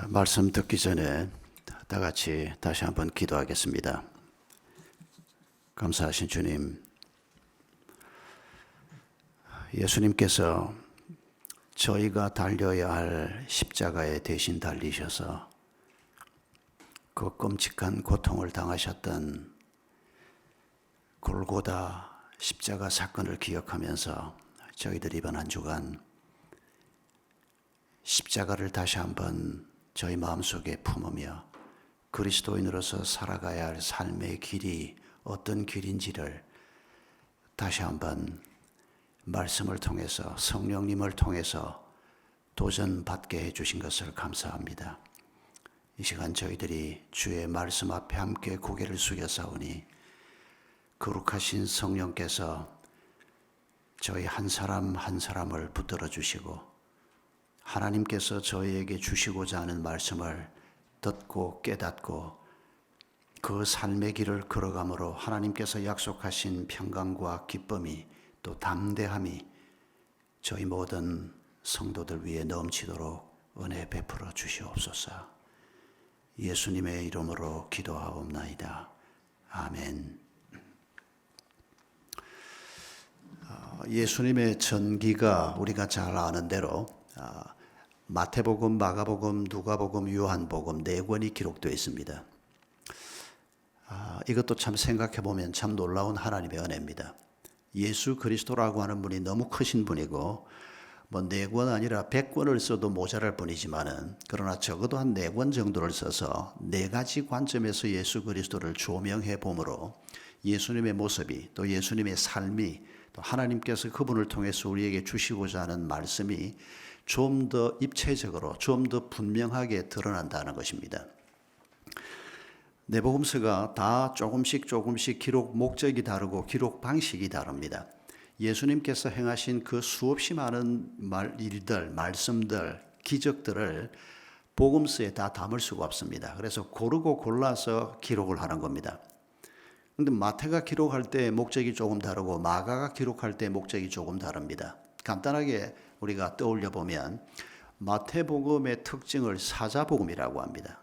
말씀 듣기 전에 다 같이 다시 한번 기도하겠습니다. 감사하신 주님, 예수님께서 저희가 달려야 할 십자가에 대신 달리셔서 그 끔찍한 고통을 당하셨던 골고다 십자가 사건을 기억하면서 저희들이 이번 한 주간 십자가를 다시 한번 저희 마음속에 품으며 그리스도인으로서 살아가야 할 삶의 길이 어떤 길인지를 다시 한번 말씀을 통해서 성령님을 통해서 도전받게 해주신 것을 감사합니다. 이 시간 저희들이 주의 말씀 앞에 함께 고개를 숙여 싸우니 거룩하신 성령께서 저희 한 사람 한 사람을 붙들어 주시고 하나님께서 저희에게 주시고자 하는 말씀을 듣고 깨닫고 그 삶의 길을 걸어감으로 하나님께서 약속하신 평강과 기쁨이 또 담대함이 저희 모든 성도들 위해 넘치도록 은혜 베풀어 주시옵소서. 예수님의 이름으로 기도하옵나이다. 아멘. 예수님의 전기가 우리가 잘 아는 대로 마태복음, 마가복음, 누가복음, 요한복음 4권이 기록되어 있습니다. 이것도 참 생각해 보면 참 놀라운 하나님의 은혜입니다. 예수 그리스도라고 하는 분이 너무 크신 분이고 뭐 4권 아니라 100권을 써도 모자랄 뿐이지만은 그러나 적어도 한 4권 정도를 써서 4가지 관점에서 예수 그리스도를 조명해 보므로 예수님의 모습이 또 예수님의 삶이 또 하나님께서 그분을 통해서 우리에게 주시고자 하는 말씀이 좀 더 입체적으로 좀 더 분명하게 드러난다는 것입니다. 내복음서가 다 조금씩 기록 목적이 다르고 기록 방식이 다릅니다. 예수님께서 행하신 그 수없이 많은 일들, 말씀들, 기적들을 복음서에 다 담을 수가 없습니다. 그래서 고르고 골라서 기록을 하는 겁니다. 그런데 마태가 기록할 때 목적이 조금 다르고 마가가 기록할 때 목적이 조금 다릅니다. 간단하게 우리가 떠올려 보면 마태복음의 특징을 사자복음이라고 합니다.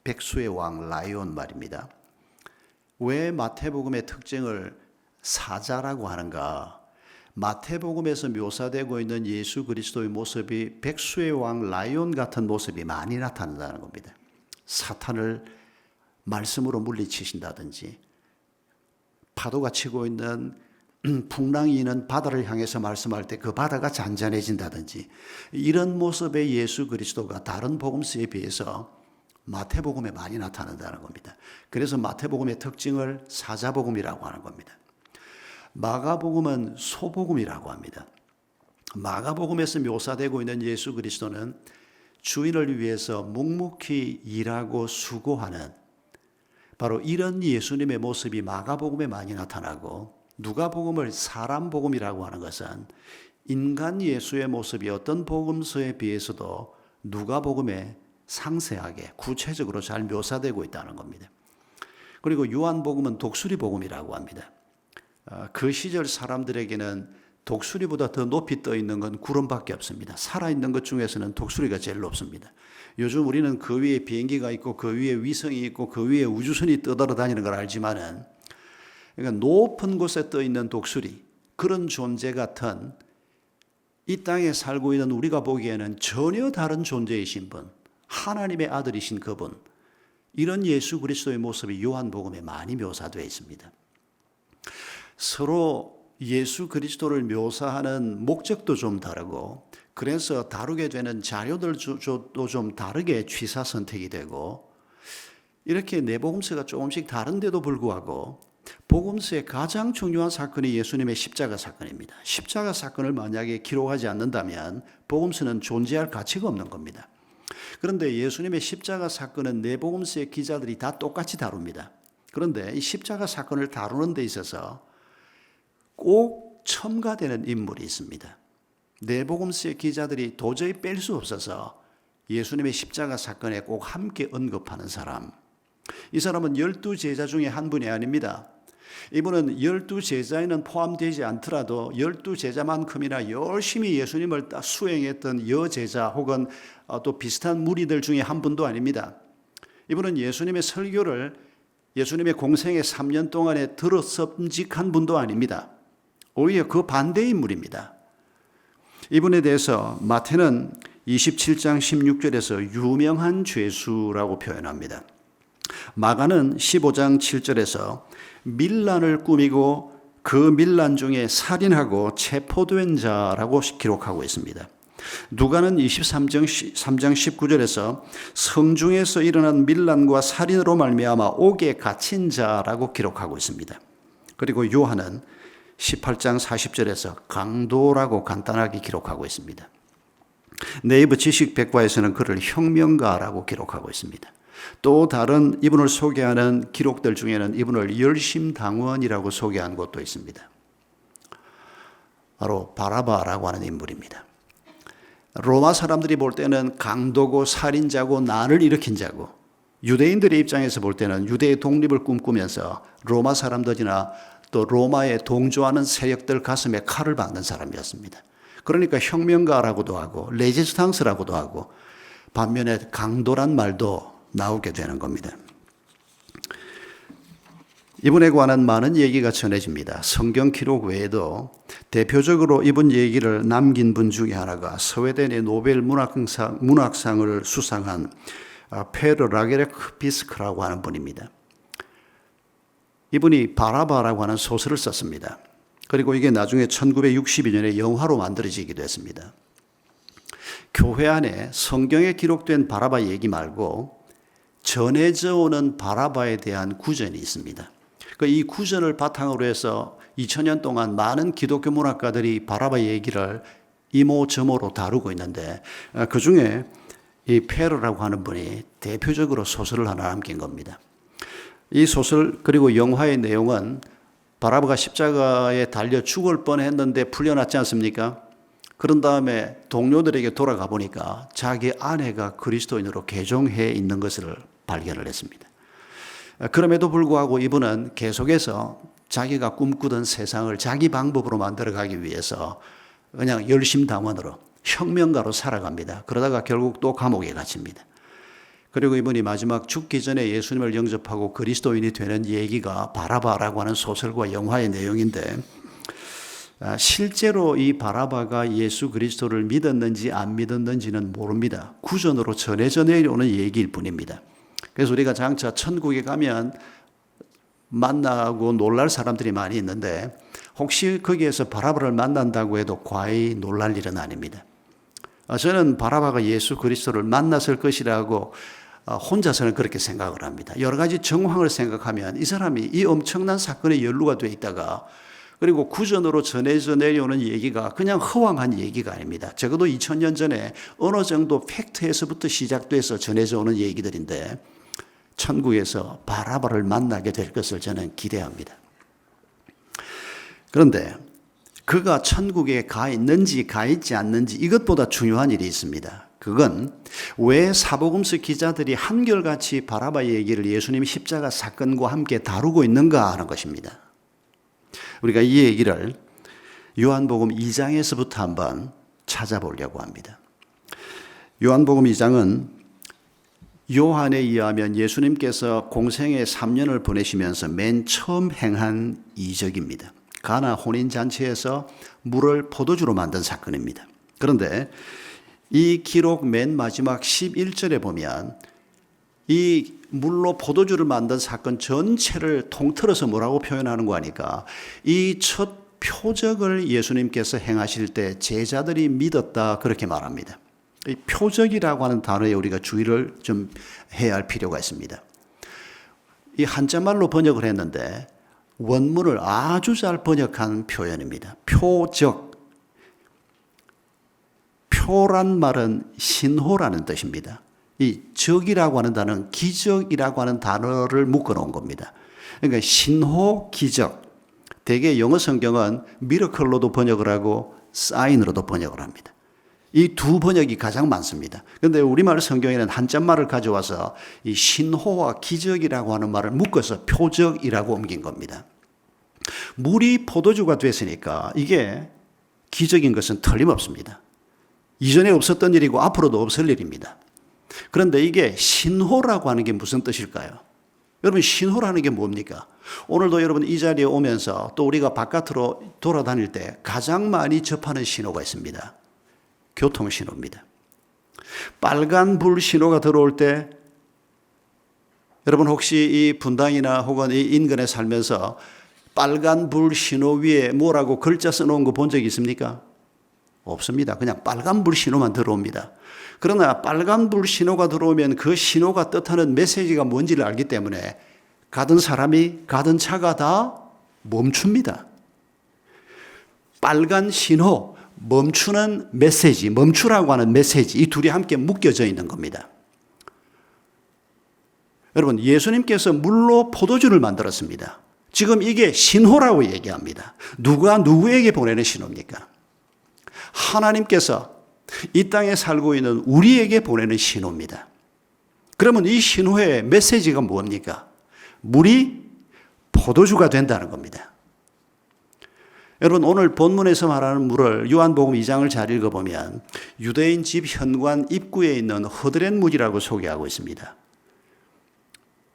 백수의 왕 라이온 말입니다. 왜 마태복음의 특징을 사자라고 하는가? 마태복음에서 묘사되고 있는 예수 그리스도의 모습이 백수의 왕 라이온 같은 모습이 많이 나타난다는 겁니다. 사탄을 말씀으로 물리치신다든지 파도가 치고 있는 풍랑이 있는 바다를 향해서 말씀할 때 그 바다가 잔잔해진다든지 이런 모습의 예수 그리스도가 다른 복음서에 비해서 마태복음에 많이 나타난다는 겁니다. 그래서 마태복음의 특징을 사자복음이라고 하는 겁니다. 마가복음은 소복음이라고 합니다. 마가복음에서 묘사되고 있는 예수 그리스도는 주인을 위해서 묵묵히 일하고 수고하는 바로 이런 예수님의 모습이 마가복음에 많이 나타나고 누가복음을 사람복음이라고 하는 것은 인간 예수의 모습이 어떤 복음서에 비해서도 누가복음에 상세하게 구체적으로 잘 묘사되고 있다는 겁니다. 그리고 요한복음은 독수리복음이라고 합니다. 그 시절 사람들에게는 독수리보다 더 높이 떠 있는 건 구름밖에 없습니다. 살아있는 것 중에서는 독수리가 제일 높습니다. 요즘 우리는 그 위에 비행기가 있고 그 위에 위성이 있고 그 위에 우주선이 떠돌아다니는 걸 알지만은 그러니까 높은 곳에 떠 있는 독수리 그런 존재 같은 이 땅에 살고 있는 우리가 보기에는 전혀 다른 존재이신 분, 하나님의 아들이신 그분, 이런 예수 그리스도의 모습이 요한복음에 많이 묘사되어 있습니다. 서로 예수 그리스도를 묘사하는 목적도 좀 다르고 그래서 다루게 되는 자료들도 좀 다르게 취사 선택이 되고 이렇게 네 복음서가 조금씩 다른데도 불구하고 복음서의 가장 중요한 사건이 예수님의 십자가 사건입니다. 십자가 사건을 만약에 기록하지 않는다면 복음서는 존재할 가치가 없는 겁니다. 그런데 예수님의 십자가 사건은 네 복음서의 기자들이 다 똑같이 다룹니다. 그런데 이 십자가 사건을 다루는 데 있어서 꼭 첨가되는 인물이 있습니다. 네 복음서의 기자들이 도저히 뺄 수 없어서 예수님의 십자가 사건에 꼭 함께 언급하는 사람. 이 사람은 12 제자 중에 한 분이 아닙니다. 이분은 12제자에는 포함되지 않더라도 12제자만큼이나 열심히 예수님을 수행했던 여제자 혹은 또 비슷한 무리들 중에 한 분도 아닙니다. 이분은 예수님의 설교를 예수님의 공생의 3년 동안에 들었음직한 분도 아닙니다. 오히려 그 반대 인물입니다. 이분에 대해서 마태는 27장 16절에서 유명한 죄수라고 표현합니다. 마가는 15장 7절에서 밀란을 꾸미고 그 밀란 중에 살인하고 체포된 자라고 기록하고 있습니다. 누가는 23장 19절에서 성중에서 일어난 밀란과 살인으로 말미암아 옥에 갇힌 자라고 기록하고 있습니다. 그리고 요한은 18장 40절에서 강도라고 간단하게 기록하고 있습니다. 네이버 지식백과에서는 그를 혁명가라고 기록하고 있습니다. 또 다른 이분을 소개하는 기록들 중에는 이분을 열심당원이라고 소개한 곳도 있습니다. 바로 바라바라고 하는 인물입니다. 로마 사람들이 볼 때는 강도고 살인자고 난을 일으킨 자고, 유대인들의 입장에서 볼 때는 유대의 독립을 꿈꾸면서 로마 사람들이나 또 로마에 동조하는 세력들 가슴에 칼을 박는 사람이었습니다. 그러니까 혁명가라고도 하고 레지스탕스라고도 하고 반면에 강도란 말도 나오게 되는 겁니다. 이분에 관한 많은 얘기가 전해집니다. 성경 기록 외에도 대표적으로 이분 얘기를 남긴 분 중에 하나가 스웨덴의 노벨 문학상을 수상한 페르 라게르크 비스크라고 하는 분입니다. 이분이 바라바라고 하는 소설을 썼습니다. 그리고 이게 나중에 1962년에 영화로 만들어지기도 했습니다. 교회 안에 성경에 기록된 바라바 얘기 말고 전해져 오는 바라바에 대한 구전이 있습니다. 이 구전을 바탕으로 해서 2000년 동안 많은 기독교 문학가들이 바라바 얘기를 이모저모로 다루고 있는데 그 중에 이 페르라고 하는 분이 대표적으로 소설을 하나 남긴 겁니다. 이 소설 그리고 영화의 내용은 바라바가 십자가에 달려 죽을 뻔했는데 풀려났지 않습니까? 그런 다음에 동료들에게 돌아가 보니까 자기 아내가 그리스도인으로 개종해 있는 것을 발견을 했습니다. 그럼에도 불구하고 이분은 계속해서 자기가 꿈꾸던 세상을 자기 방법으로 만들어가기 위해서 그냥 열심당원으로 혁명가로 살아갑니다. 그러다가 결국 또 감옥에 갇힙니다. 그리고 이분이 마지막 죽기 전에 예수님을 영접하고 그리스도인이 되는 얘기가 바라바라고 하는 소설과 영화의 내용인데 실제로 이 바라바가 예수 그리스도를 믿었는지 안 믿었는지는 모릅니다. 구전으로 전해져 내려오는 얘기일 뿐입니다. 그래서 우리가 장차 천국에 가면 만나고 놀랄 사람들이 많이 있는데 혹시 거기에서 바라바를 만난다고 해도 과히 놀랄 일은 아닙니다. 저는 바라바가 예수 그리스도를 만났을 것이라고 혼자서는 그렇게 생각을 합니다. 여러 가지 정황을 생각하면 이 사람이 이 엄청난 사건에 연루가 되어 있다가 그리고 구전으로 전해져 내려오는 얘기가 그냥 허황한 얘기가 아닙니다. 적어도 2000년 전에 어느 정도 팩트에서부터 시작돼서 전해져 오는 얘기들인데 천국에서 바라바를 만나게 될 것을 저는 기대합니다. 그런데 그가 천국에 가 있는지 가 있지 않는지 이것보다 중요한 일이 있습니다. 그건 왜 사복음서 기자들이 한결같이 바라바 얘기를 예수님 십자가 사건과 함께 다루고 있는가 하는 것입니다. 우리가 이 얘기를 요한복음 2장에서부터 한번 찾아보려고 합니다. 요한복음 2장은 요한에 의하면 예수님께서 공생의 3년을 보내시면서 맨 처음 행한 이적입니다. 가나 혼인잔치에서 물을 포도주로 만든 사건입니다. 그런데 이 기록 맨 마지막 11절에 보면 이 물로 포도주를 만든 사건 전체를 통틀어서 뭐라고 표현하는 거 아니까 이 첫 표적을 예수님께서 행하실 때 제자들이 믿었다 그렇게 말합니다. 이 표적이라고 하는 단어에 우리가 주의를 좀 해야 할 필요가 있습니다. 이 한자말로 번역을 했는데 원문을 아주 잘 번역한 표현입니다. 표적. 표란 말은 신호라는 뜻입니다. 이 적이라고 하는 단어는 기적이라고 하는 단어를 묶어놓은 겁니다. 그러니까 신호, 기적. 대개 영어 성경은 미러클로도 번역을 하고 사인으로도 번역을 합니다. 이 두 번역이 가장 많습니다. 그런데 우리말 성경에는 한자말을 가져와서 이 신호와 기적이라고 하는 말을 묶어서 표적이라고 옮긴 겁니다. 물이 포도주가 됐으니까 이게 기적인 것은 틀림없습니다. 이전에 없었던 일이고 앞으로도 없을 일입니다. 그런데 이게 신호라고 하는 게 무슨 뜻일까요? 여러분, 신호라는 게 뭡니까? 오늘도 여러분 이 자리에 오면서 또 우리가 바깥으로 돌아다닐 때 가장 많이 접하는 신호가 있습니다. 교통신호입니다. 빨간 불 신호가 들어올 때 여러분 혹시 이 분당이나 혹은 이 인근에 살면서 빨간 불 신호 위에 뭐라고 글자 써놓은 거 본 적 있습니까? 없습니다. 그냥 빨간 불 신호만 들어옵니다. 그러나 빨간 불 신호가 들어오면 그 신호가 뜻하는 메시지가 뭔지를 알기 때문에 가던 사람이 가던 차가 다 멈춥니다. 빨간 신호, 멈추는 메시지, 멈추라고 하는 메시지, 이 둘이 함께 묶여져 있는 겁니다. 여러분, 예수님께서 물로 포도주를 만들었습니다. 지금 이게 신호라고 얘기합니다. 누가 누구에게 보내는 신호입니까? 하나님께서 이 땅에 살고 있는 우리에게 보내는 신호입니다. 그러면 이 신호의 메시지가 뭡니까? 물이 포도주가 된다는 겁니다. 여러분, 오늘 본문에서 말하는 물을 요한복음 2장을 잘 읽어보면 유대인 집 현관 입구에 있는 허드렛 물이라고 소개하고 있습니다.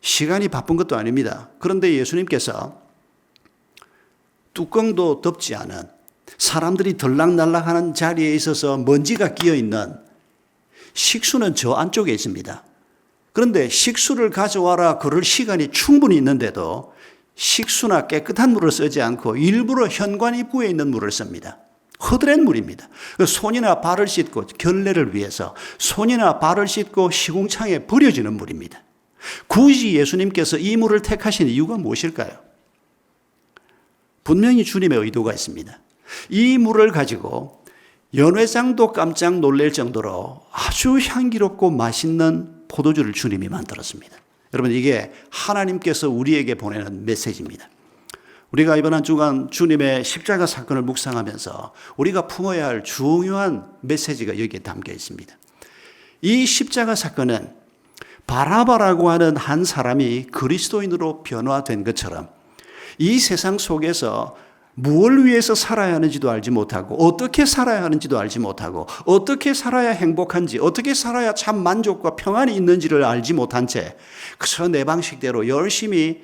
시간이 바쁜 것도 아닙니다. 그런데 예수님께서 뚜껑도 덮지 않은 사람들이 들락날락하는 자리에 있어서 먼지가 끼어있는 식수는 저 안쪽에 있습니다. 그런데 식수를 가져와라 그럴 시간이 충분히 있는데도 식수나 깨끗한 물을 쓰지 않고 일부러 현관 입구에 있는 물을 씁니다. 허드렛 물입니다. 손이나 발을 씻고 결례를 위해서 손이나 발을 씻고 시궁창에 버려지는 물입니다. 굳이 예수님께서 이 물을 택하신 이유가 무엇일까요? 분명히 주님의 의도가 있습니다. 이 물을 가지고 연회장도 깜짝 놀랄 정도로 아주 향기롭고 맛있는 포도주를 주님이 만들었습니다. 여러분, 이게 하나님께서 우리에게 보내는 메시지입니다. 우리가 이번 한 주간 주님의 십자가 사건을 묵상하면서 우리가 품어야 할 중요한 메시지가 여기에 담겨 있습니다. 이 십자가 사건은 바라바라고 하는 한 사람이 그리스도인으로 변화된 것처럼 이 세상 속에서 무엇을 위해서 살아야 하는지도 알지 못하고 어떻게 살아야 하는지도 알지 못하고 어떻게 살아야 행복한지 어떻게 살아야 참 만족과 평안이 있는지를 알지 못한 채 그저 내 방식대로 열심히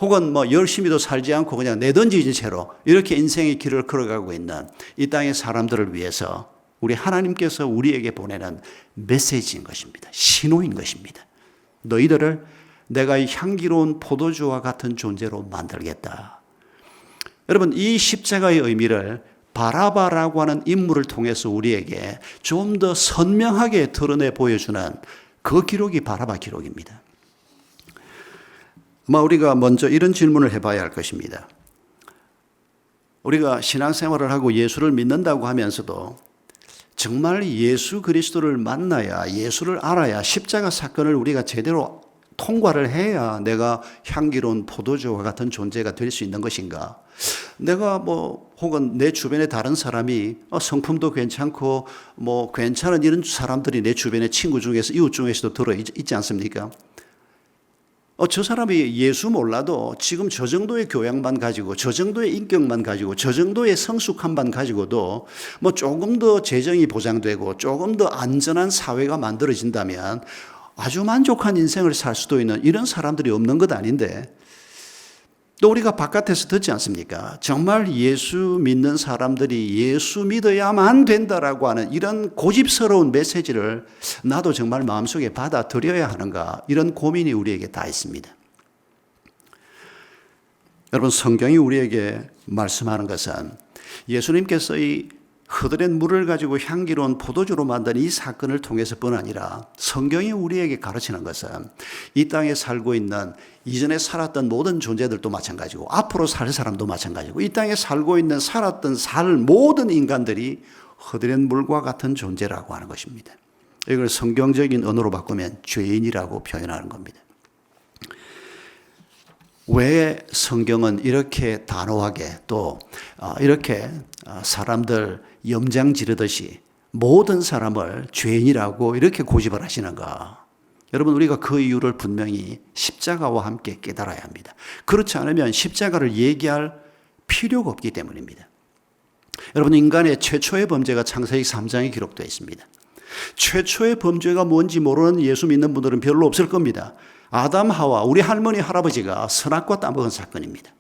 혹은 열심히도 살지 않고 그냥 내던지는 채로 이렇게 인생의 길을 걸어가고 있는 이 땅의 사람들을 위해서 우리 하나님께서 우리에게 보내는 메시지인 것입니다. 신호인 것입니다. 너희들을 내가 이 향기로운 포도주와 같은 존재로 만들겠다. 여러분, 이 십자가의 의미를 바라바라고 하는 인물을 통해서 우리에게 좀 더 선명하게 드러내 보여주는 그 기록이 바라바 기록입니다. 아마 우리가 먼저 이런 질문을 해봐야 할 것입니다. 우리가 신앙생활을 하고 예수를 믿는다고 하면서도 정말 예수 그리스도를 만나야, 예수를 알아야 십자가 사건을 우리가 제대로 통과를 해야 내가 향기로운 포도주와 같은 존재가 될 수 있는 것인가? 내가 혹은 내 주변에 다른 사람이 성품도 괜찮고 괜찮은 이런 사람들이 내 주변의 친구 중에서 이웃 중에서도 들어있지 않습니까? 저 사람이 예수 몰라도 지금 저 정도의 교양만 가지고 저 정도의 인격만 가지고 저 정도의 성숙함만 가지고도 조금 더 재정이 보장되고 조금 더 안전한 사회가 만들어진다면 아주 만족한 인생을 살 수도 있는 이런 사람들이 없는 것 아닌데 또 우리가 바깥에서 듣지 않습니까? 정말 예수 믿는 사람들이 예수 믿어야만 된다라고 하는 이런 고집스러운 메시지를 나도 정말 마음속에 받아들여야 하는가 이런 고민이 우리에게 다 있습니다. 여러분, 성경이 우리에게 말씀하는 것은 예수님께서 이 허드렛 물을 가지고 향기로운 포도주로 만든 이 사건을 통해서뿐 아니라 성경이 우리에게 가르치는 것은 이 땅에 살고 있는 이전에 살았던 모든 존재들도 마찬가지고 앞으로 살 사람도 마찬가지고 이 땅에 살고 있는 살았던 살 모든 인간들이 허드렛 물과 같은 존재라고 하는 것입니다. 이걸 성경적인 언어로 바꾸면 죄인이라고 표현하는 겁니다. 왜 성경은 이렇게 단호하게 또 이렇게 사람들 염장 지르듯이 모든 사람을 죄인이라고 이렇게 고집을 하시는가? 여러분, 우리가 그 이유를 분명히 십자가와 함께 깨달아야 합니다. 그렇지 않으면 십자가를 얘기할 필요가 없기 때문입니다. 여러분, 인간의 최초의 범죄가 창세기 3장에 기록되어 있습니다. 최초의 범죄가 뭔지 모르는 예수 믿는 분들은 별로 없을 겁니다. 아담, 하와, 우리 할머니, 할아버지가 선악과 따먹은 사건입니다.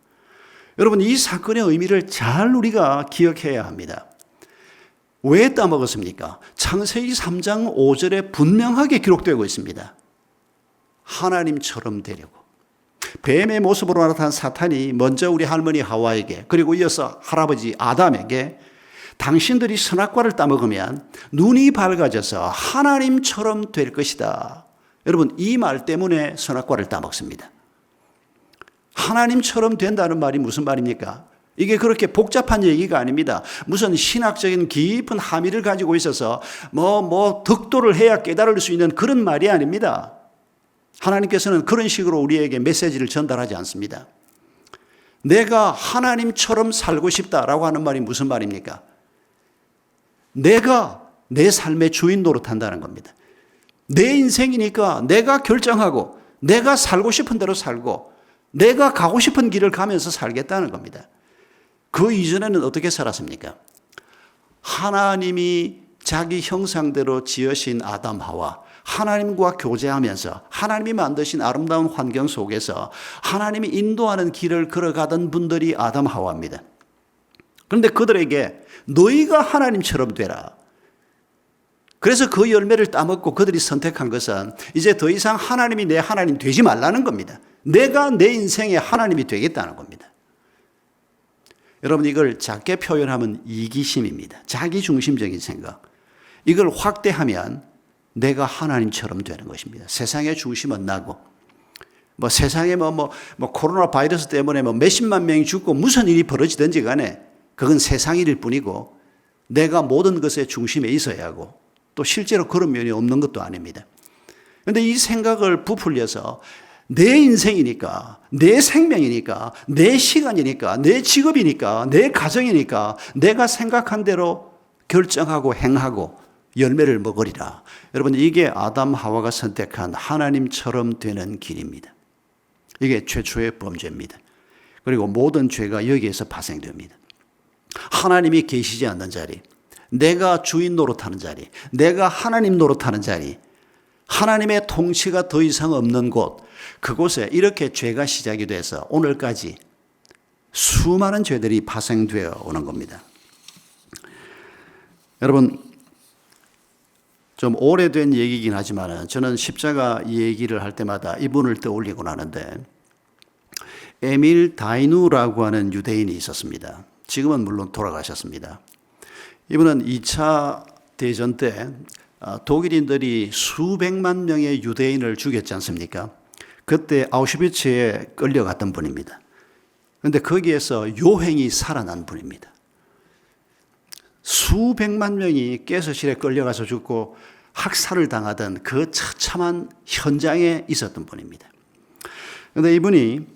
여러분, 이 사건의 의미를 잘 우리가 기억해야 합니다. 왜 따먹었습니까? 창세기 3장 5절에 분명하게 기록되고 있습니다. 하나님처럼 되려고. 뱀의 모습으로 나타난 사탄이 먼저 우리 할머니 하와에게, 그리고 이어서 할아버지 아담에게 당신들이 선악과를 따먹으면 눈이 밝아져서 하나님처럼 될 것이다. 여러분, 이 말 때문에 선악과를 따먹습니다. 하나님처럼 된다는 말이 무슨 말입니까? 이게 그렇게 복잡한 얘기가 아닙니다. 무슨 신학적인 깊은 함의를 가지고 있어서 득도를 해야 깨달을 수 있는 그런 말이 아닙니다. 하나님께서는 그런 식으로 우리에게 메시지를 전달하지 않습니다. 내가 하나님처럼 살고 싶다라고 하는 말이 무슨 말입니까? 내가 내 삶의 주인 노릇한다는 겁니다. 내 인생이니까 내가 결정하고 내가 살고 싶은 대로 살고 내가 가고 싶은 길을 가면서 살겠다는 겁니다. 그 이전에는 어떻게 살았습니까? 하나님이 자기 형상대로 지으신 아담 하와, 하나님과 교제하면서 하나님이 만드신 아름다운 환경 속에서 하나님이 인도하는 길을 걸어가던 분들이 아담 하와입니다. 그런데 그들에게 너희가 하나님처럼 되라. 그래서 그 열매를 따먹고 그들이 선택한 것은 이제 더 이상 하나님이 내 하나님 되지 말라는 겁니다. 내가 내 인생의 하나님이 되겠다는 겁니다. 여러분, 이걸 작게 표현하면 이기심입니다. 자기중심적인 생각. 이걸 확대하면 내가 하나님처럼 되는 것입니다. 세상의 중심은 나고, 세상에 코로나 바이러스 때문에 몇십만 명이 죽고 무슨 일이 벌어지든지 간에 그건 세상 일일 뿐이고 내가 모든 것의 중심에 있어야 하고 또 실제로 그런 면이 없는 것도 아닙니다. 그런데 이 생각을 부풀려서 내 인생이니까, 내 생명이니까, 내 시간이니까, 내 직업이니까, 내 가정이니까 내가 생각한 대로 결정하고 행하고 열매를 먹으리라. 여러분, 이게 아담 하와가 선택한 하나님처럼 되는 길입니다. 이게 최초의 범죄입니다. 그리고 모든 죄가 여기에서 파생됩니다. 하나님이 계시지 않는 자리, 내가 주인 노릇하는 자리, 내가 하나님 노릇하는 자리, 하나님의 통치가 더 이상 없는 곳, 그곳에 이렇게 죄가 시작이 돼서 오늘까지 수많은 죄들이 파생되어 오는 겁니다. 여러분, 좀 오래된 얘기이긴 하지만 저는 십자가 얘기를 할 때마다 이분을 떠올리곤 하는데, 에밀 다이누라고 하는 유대인이 있었습니다. 지금은 물론 돌아가셨습니다. 이분은 2차 대전 때 독일인들이 수백만 명의 유대인을 죽였지 않습니까? 그때 아우슈비츠에 끌려갔던 분입니다. 그런데 거기에서 요행이 살아난 분입니다. 수백만 명이 가스실에 끌려가서 죽고 학살을 당하던 그 처참한 현장에 있었던 분입니다. 그런데 이분이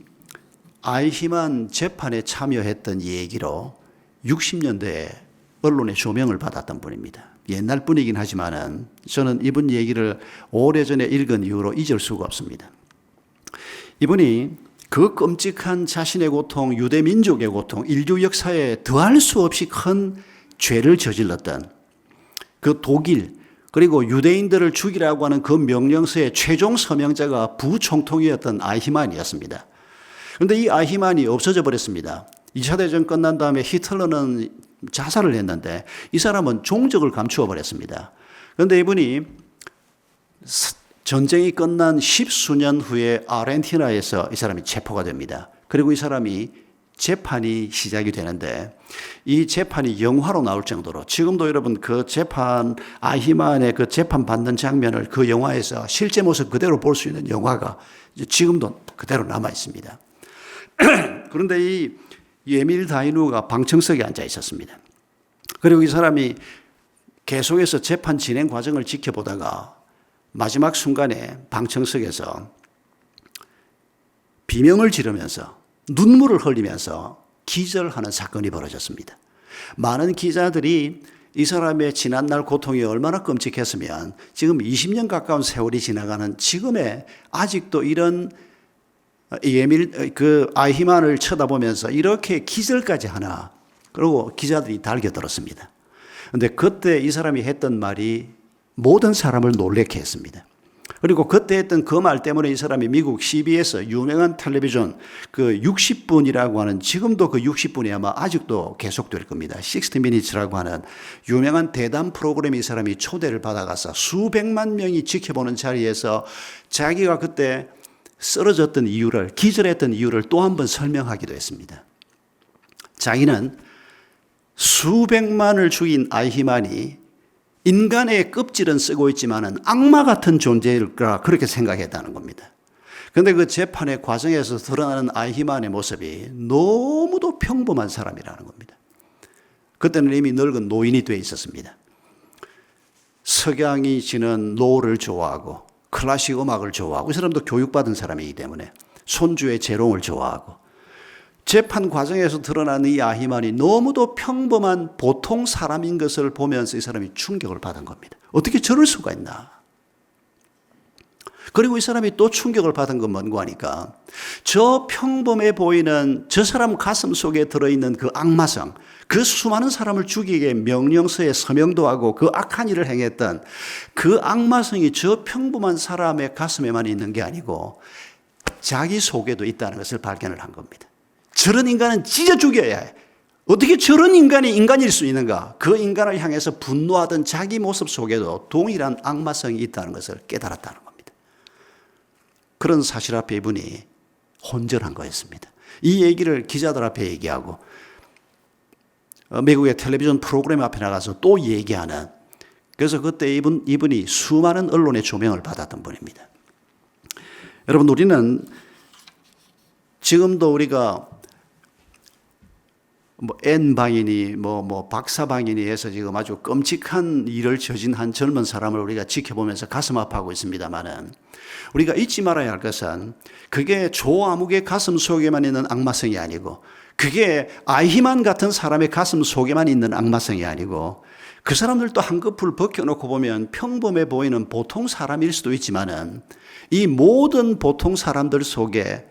아이히만 재판에 참여했던 얘기로 60년대에 언론의 조명을 받았던 분입니다. 옛날 분이긴 하지만은 저는 이분 얘기를 오래전에 읽은 이후로 잊을 수가 없습니다. 이분이 그 끔찍한 자신의 고통, 유대 민족의 고통, 인류 역사에 더할 수 없이 큰 죄를 저질렀던 그 독일, 그리고 유대인들을 죽이라고 하는 그 명령서의 최종 서명자가 부총통이었던 아히만이었습니다. 그런데 이 아히만이 없어져 버렸습니다. 2차 대전 끝난 다음에 히틀러는 자살을 했는데 이 사람은 종적을 감추어 버렸습니다. 그런데 이분이 전쟁이 끝난 10수년 후에 아르헨티나에서 이 사람이 체포가 됩니다. 그리고 이 사람이 재판이 시작이 되는데 이 재판이 영화로 나올 정도로 지금도 여러분 그 재판, 아히만의 그 재판 받는 장면을 그 영화에서 실제 모습 그대로 볼 수 있는 영화가 지금도 그대로 남아 있습니다. 그런데 이 에밀 다이누가 방청석에 앉아 있었습니다. 그리고 이 사람이 계속해서 재판 진행 과정을 지켜보다가 마지막 순간에 방청석에서 비명을 지르면서 눈물을 흘리면서 기절하는 사건이 벌어졌습니다. 많은 기자들이 이 사람의 지난날 고통이 얼마나 끔찍했으면 지금 20년 가까운 세월이 지나가는 지금의 아직도 이런 예밀 그 아히만을 쳐다보면서 이렇게 기절까지 하나. 그리고 기자들이 달겨들었습니다. 그런데 그때 이 사람이 했던 말이 모든 사람을 놀래게 했습니다. 그리고 그때 했던 그 말 때문에 이 사람이 미국 CBS 유명한 텔레비전 그 60분이라고 하는, 지금도 그 60분이 아마 아직도 계속될 겁니다. 60 Minutes라고 하는 유명한 대담 프로그램에 이 사람이 초대를 받아가서 수백만 명이 지켜보는 자리에서 자기가 그때 쓰러졌던 이유를, 기절했던 이유를 또 한 번 설명하기도 했습니다. 자기는 수백만을 죽인 아히만이 인간의 껍질은 쓰고 있지만은 악마 같은 존재일 거라 그렇게 생각했다는 겁니다. 그런데 그 재판의 과정에서 드러나는 아히만의 모습이 너무도 평범한 사람이라는 겁니다. 그때는 이미 늙은 노인이 돼 있었습니다. 석양이 지는 노를 좋아하고 클래식 음악을 좋아하고, 이 사람도 교육받은 사람이기 때문에 손주의 재롱을 좋아하고, 재판 과정에서 드러난 이 아히만이 너무도 평범한 보통 사람인 것을 보면서 이 사람이 충격을 받은 겁니다. 어떻게 저럴 수가 있나? 그리고 이 사람이 또 충격을 받은 건 뭔가 하니까 저 평범해 보이는 저 사람 가슴 속에 들어있는 그 악마성, 그 수많은 사람을 죽이게 명령서에 서명도 하고 그 악한 일을 행했던 그 악마성이 저 평범한 사람의 가슴에만 있는 게 아니고 자기 속에도 있다는 것을 발견을 한 겁니다. 저런 인간은 찢어 죽여야 해. 어떻게 저런 인간이 인간일 수 있는가? 그 인간을 향해서 분노하던 자기 모습 속에도 동일한 악마성이 있다는 것을 깨달았다는 겁니다. 그런 사실 앞에 이분이 혼절한 거였습니다. 이 얘기를 기자들 앞에 얘기하고 미국의 텔레비전 프로그램 앞에 나가서 또 얘기하는, 그래서 그때 이분이 수많은 언론의 조명을 받았던 분입니다. 여러분, 우리는 지금도 우리가 N방이니 박사방이니 해서 지금 아주 끔찍한 일을 저진 한 젊은 사람을 우리가 지켜보면서 가슴 아파하고 있습니다만은, 우리가 잊지 말아야 할 것은 그게 조아묵의 가슴 속에만 있는 악마성이 아니고, 그게 아히만 같은 사람의 가슴 속에만 있는 악마성이 아니고, 그 사람들도 한꺼풀 벗겨놓고 보면 평범해 보이는 보통 사람일 수도 있지만은 이 모든 보통 사람들 속에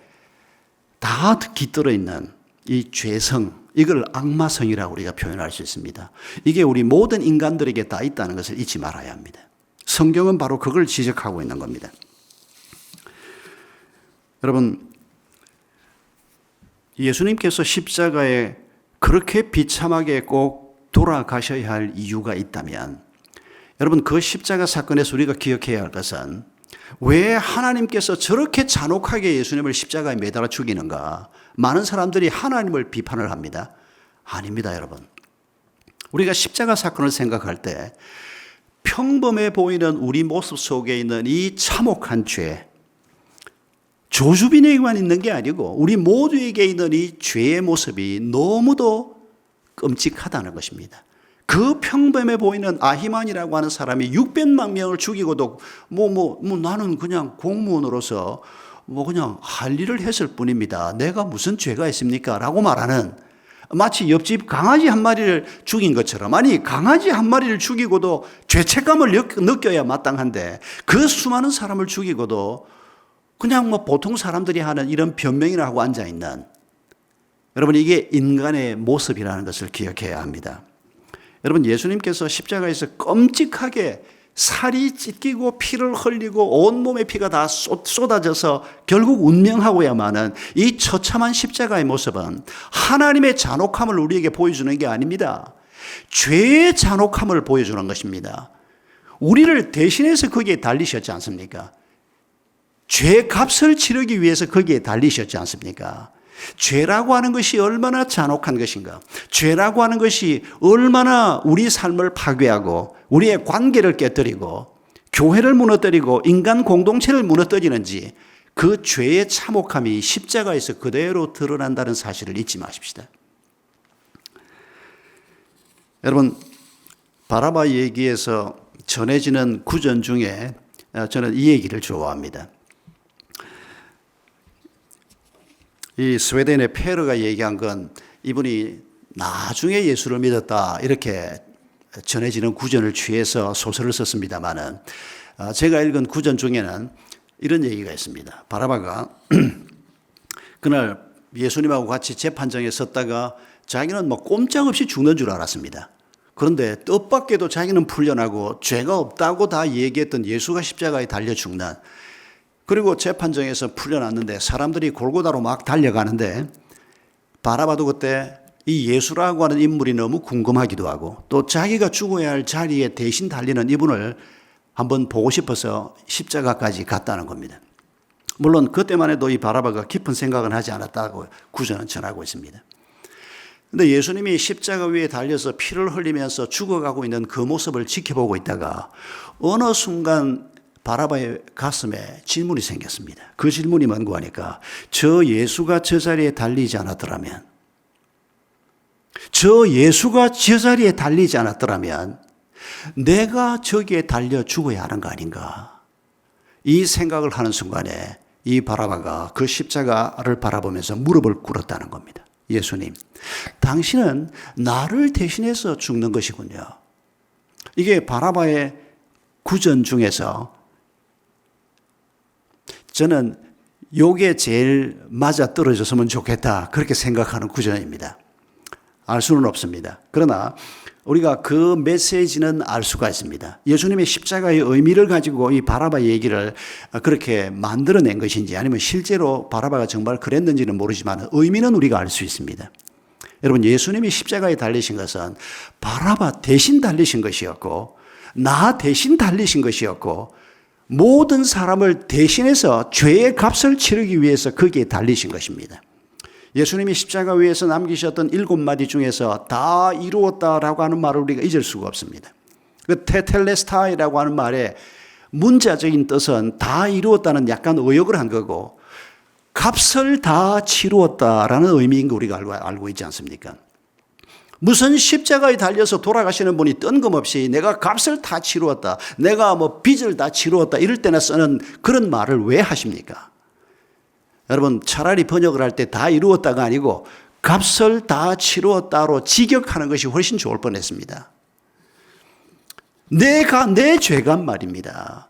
다 깃들어 있는 이 죄성, 이걸 악마성이라고 우리가 표현할 수 있습니다. 이게 우리 모든 인간들에게 다 있다는 것을 잊지 말아야 합니다. 성경은 바로 그걸 지적하고 있는 겁니다. 여러분, 예수님께서 십자가에 그렇게 비참하게 꼭 돌아가셔야 할 이유가 있다면, 여러분, 그 십자가 사건에서 우리가 기억해야 할 것은 왜 하나님께서 저렇게 잔혹하게 예수님을 십자가에 매달아 죽이는가? 많은 사람들이 하나님을 비판을 합니다. 아닙니다, 여러분. 우리가 십자가 사건을 생각할 때 평범해 보이는 우리 모습 속에 있는 이 참혹한 죄, 조주빈에게만 있는 게 아니고 우리 모두에게 있는 이 죄의 모습이 너무도 끔찍하다는 것입니다. 그 평범해 보이는 아히만이라고 하는 사람이 600만 명을 죽이고도 나는 그냥 공무원으로서 그냥 할 일을 했을 뿐입니다. 내가 무슨 죄가 있습니까? 라고 말하는, 마치 옆집 강아지 한 마리를 죽인 것처럼, 아니 강아지 한 마리를 죽이고도 죄책감을 느껴야 마땅한데 그 수많은 사람을 죽이고도 그냥 보통 사람들이 하는 이런 변명이나 하고 앉아있는, 여러분, 이게 인간의 모습이라는 것을 기억해야 합니다. 여러분, 예수님께서 십자가에서 끔찍하게 살이 찢기고 피를 흘리고 온몸에 피가 다 쏟아져서 결국 운명하고야만은 이 처참한 십자가의 모습은 하나님의 잔혹함을 우리에게 보여주는 게 아닙니다. 죄의 잔혹함을 보여주는 것입니다. 우리를 대신해서 거기에 달리셨지 않습니까? 죄의 값을 치르기 위해서 거기에 달리셨지 않습니까? 죄라고 하는 것이 얼마나 잔혹한 것인가? 죄라고 하는 것이 얼마나 우리 삶을 파괴하고 우리의 관계를 깨뜨리고 교회를 무너뜨리고 인간 공동체를 무너뜨리는지, 그 죄의 참혹함이 십자가에서 그대로 드러난다는 사실을 잊지 마십시다. 여러분, 바라바 얘기에서 전해지는 구전 중에 저는 이 얘기를 좋아합니다. 이 스웨덴의 페르가 얘기한 건 이분이 나중에 예수를 믿었다 이렇게 전해지는 구전을 취해서 소설을 썼습니다마는, 제가 읽은 구전 중에는 이런 얘기가 있습니다. 바라바가 그날 예수님하고 같이 재판장에 섰다가 자기는 뭐 꼼짝없이 죽는 줄 알았습니다. 그런데 뜻밖에도 자기는 풀려나고 죄가 없다고 다 얘기했던 예수가 십자가에 달려 죽는, 그리고 재판정에서 풀려났는데 사람들이 골고다로 막 달려가는데 바라바도 그때 이 예수라고 하는 인물이 너무 궁금하기도 하고 또 자기가 죽어야 할 자리에 대신 달리는 이분을 한번 보고 싶어서 십자가까지 갔다는 겁니다. 물론 그때만 해도 이 바라바가 깊은 생각은 하지 않았다고 구전은 전하고 있습니다. 그런데 예수님이 십자가 위에 달려서 피를 흘리면서 죽어가고 있는 그 모습을 지켜보고 있다가 어느 순간 바라바의 가슴에 질문이 생겼습니다. 그 질문이 뭔고 하니까 저 예수가 저 자리에 달리지 않았더라면, 저 예수가 저 자리에 달리지 않았더라면 내가 저기에 달려 죽어야 하는 거 아닌가. 이 생각을 하는 순간에 이 바라바가 그 십자가를 바라보면서 무릎을 꿇었다는 겁니다. 예수님, 당신은 나를 대신해서 죽는 것이군요. 이게 바라바의 구전 중에서 저는 요게 제일 맞아 떨어졌으면 좋겠다, 그렇게 생각하는 구전입니다. 알 수는 없습니다. 그러나 우리가 그 메시지는 알 수가 있습니다. 예수님의 십자가의 의미를 가지고 이 바라바 얘기를 그렇게 만들어낸 것인지 아니면 실제로 바라바가 정말 그랬는지는 모르지만 의미는 우리가 알 수 있습니다. 여러분, 예수님이 십자가에 달리신 것은 바라바 대신 달리신 것이었고 나 대신 달리신 것이었고 모든 사람을 대신해서 죄의 값을 치르기 위해서 거기에 달리신 것입니다. 예수님이 십자가 위에서 남기셨던 7마디 중에서 다 이루었다라고 하는 말을 우리가 잊을 수가 없습니다. 그 테텔레스타이라고 하는 말의 문자적인 뜻은 다 이루었다는 약간 의역을 한 거고 값을 다 치루었다라는 의미인 거 우리가 알고 있지 않습니까? 무슨 십자가에 달려서 돌아가시는 분이 뜬금없이 내가 값을 다 치루었다, 내가 뭐 빚을 다 치루었다 이럴 때나 쓰는 그런 말을 왜 하십니까? 여러분, 차라리 번역을 할 때 다 이루었다가 아니고 값을 다 치루었다로 직역하는 것이 훨씬 좋을 뻔했습니다. 내 죄가 말입니다.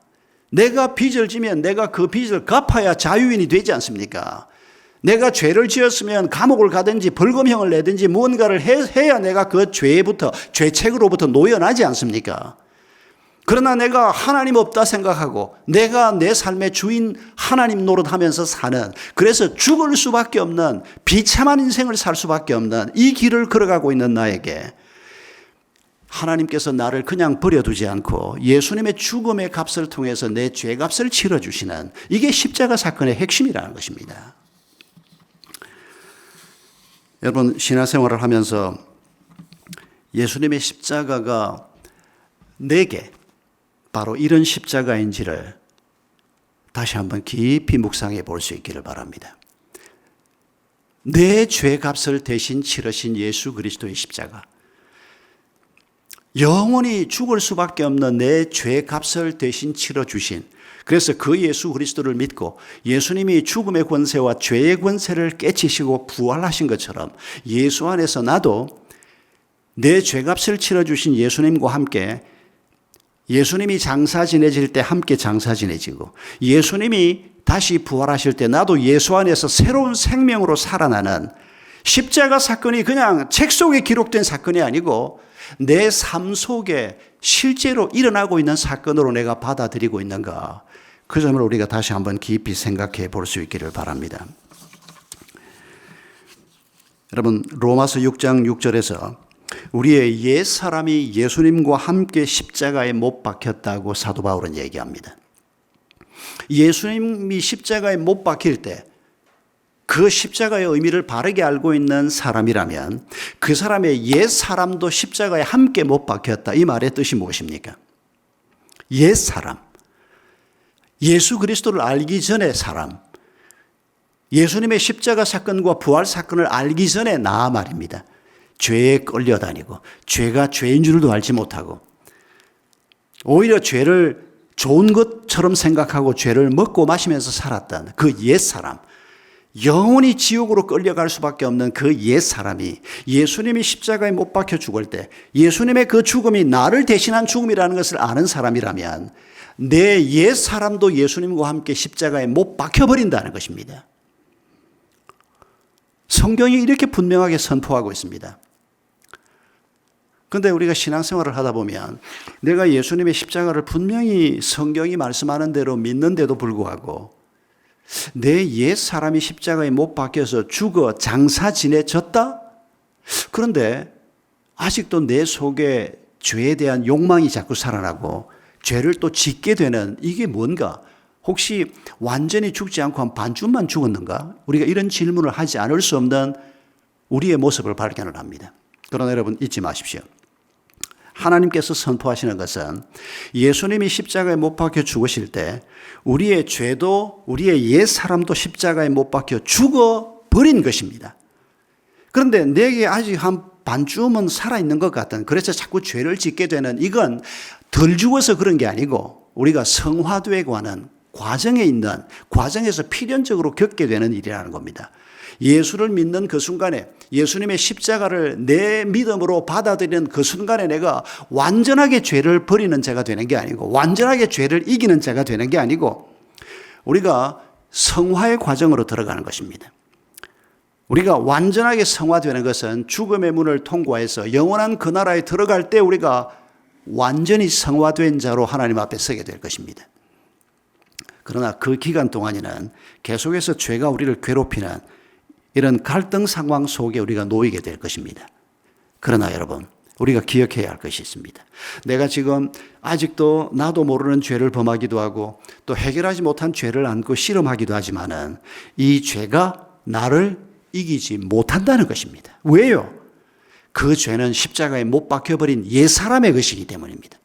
내가 빚을 지면 내가 그 빚을 갚아야 자유인이 되지 않습니까? 내가 죄를 지었으면 감옥을 가든지 벌금형을 내든지 무언가를 해야 내가 그 죄책으로부터 놓여나지 않습니까? 그러나 내가 하나님 없다 생각하고 내가 내 삶의 주인 하나님 노릇하면서 사는, 그래서 죽을 수밖에 없는 비참한 인생을 살 수밖에 없는 이 길을 걸어가고 있는 나에게 하나님께서 나를 그냥 버려두지 않고 예수님의 죽음의 값을 통해서 내 죄값을 치러주시는, 이게 십자가 사건의 핵심이라는 것입니다. 여러분, 신앙생활을 하면서 예수님의 십자가가 내게 바로 이런 십자가인지를 다시 한번 깊이 묵상해 볼 수 있기를 바랍니다. 내 죄값을 대신 치르신 예수 그리스도의 십자가, 영원히 죽을 수밖에 없는 내 죄값을 대신 치러주신, 그래서 그 예수 그리스도를 믿고 예수님이 죽음의 권세와 죄의 권세를 깨치시고 부활하신 것처럼 예수 안에서 나도 내 죄값을 치러주신 예수님과 함께 예수님이 장사 지내질 때 함께 장사 지내지고 예수님이 다시 부활하실 때 나도 예수 안에서 새로운 생명으로 살아나는 십자가 사건이 그냥 책 속에 기록된 사건이 아니고 내 삶 속에 실제로 일어나고 있는 사건으로 내가 받아들이고 있는가, 그 점을 우리가 다시 한번 깊이 생각해 볼 수 있기를 바랍니다. 여러분, 로마서 6장 6절에서 우리의 옛 사람이 예수님과 함께 십자가에 못 박혔다고 사도 바울은 얘기합니다. 예수님이 십자가에 못 박힐 때 그 십자가의 의미를 바르게 알고 있는 사람이라면 그 사람의 옛 사람도 십자가에 함께 못 박혔다, 이 말의 뜻이 무엇입니까? 옛 사람, 예수 그리스도를 알기 전의 사람, 예수님의 십자가 사건과 부활 사건을 알기 전에 나 말입니다. 죄에 끌려다니고 죄가 죄인 줄도 알지 못하고 오히려 죄를 좋은 것처럼 생각하고 죄를 먹고 마시면서 살았던 그 옛사람, 영원히 지옥으로 끌려갈 수밖에 없는 그 옛사람이 예수님이 십자가에 못 박혀 죽을 때 예수님의 그 죽음이 나를 대신한 죽음이라는 것을 아는 사람이라면 내 옛사람도 예수님과 함께 십자가에 못 박혀버린다는 것입니다. 성경이 이렇게 분명하게 선포하고 있습니다. 그런데 우리가 신앙생활을 하다 보면 내가 예수님의 십자가를 분명히 성경이 말씀하는 대로 믿는데도 불구하고 내 옛 사람이 십자가에 못 박혀서 죽어 장사 지내졌다? 그런데 아직도 내 속에 죄에 대한 욕망이 자꾸 살아나고 죄를 또 짓게 되는 이게 뭔가? 혹시 완전히 죽지 않고 한 반쯤만 죽었는가? 우리가 이런 질문을 하지 않을 수 없는 우리의 모습을 발견을 합니다. 그러나 여러분 잊지 마십시오. 하나님께서 선포하시는 것은 예수님이 십자가에 못 박혀 죽으실 때 우리의 죄도 우리의 옛 사람도 십자가에 못 박혀 죽어버린 것입니다. 그런데 내게 아직 한 반쯤은 살아있는 것 같은, 그래서 자꾸 죄를 짓게 되는, 이건 덜 죽어서 그런 게 아니고 우리가 성화되고 하는 과정에 있는, 과정에서 필연적으로 겪게 되는 일이라는 겁니다. 예수를 믿는 그 순간에, 예수님의 십자가를 내 믿음으로 받아들이는 그 순간에 내가 완전하게 죄를 버리는 자가 되는 게 아니고, 완전하게 죄를 이기는 자가 되는 게 아니고, 우리가 성화의 과정으로 들어가는 것입니다. 우리가 완전하게 성화되는 것은 죽음의 문을 통과해서 영원한 그 나라에 들어갈 때 우리가 완전히 성화된 자로 하나님 앞에 서게 될 것입니다. 그러나 그 기간 동안에는 계속해서 죄가 우리를 괴롭히는 이런 갈등 상황 속에 우리가 놓이게 될 것입니다. 그러나 여러분, 우리가 기억해야 할 것이 있습니다. 내가 지금 아직도 나도 모르는 죄를 범하기도 하고 또 해결하지 못한 죄를 안고 씨름하기도 하지만은 이 죄가 나를 이기지 못한다는 것입니다. 왜요? 그 죄는 십자가에 못 박혀버린 옛 사람의 것이기 때문입니다.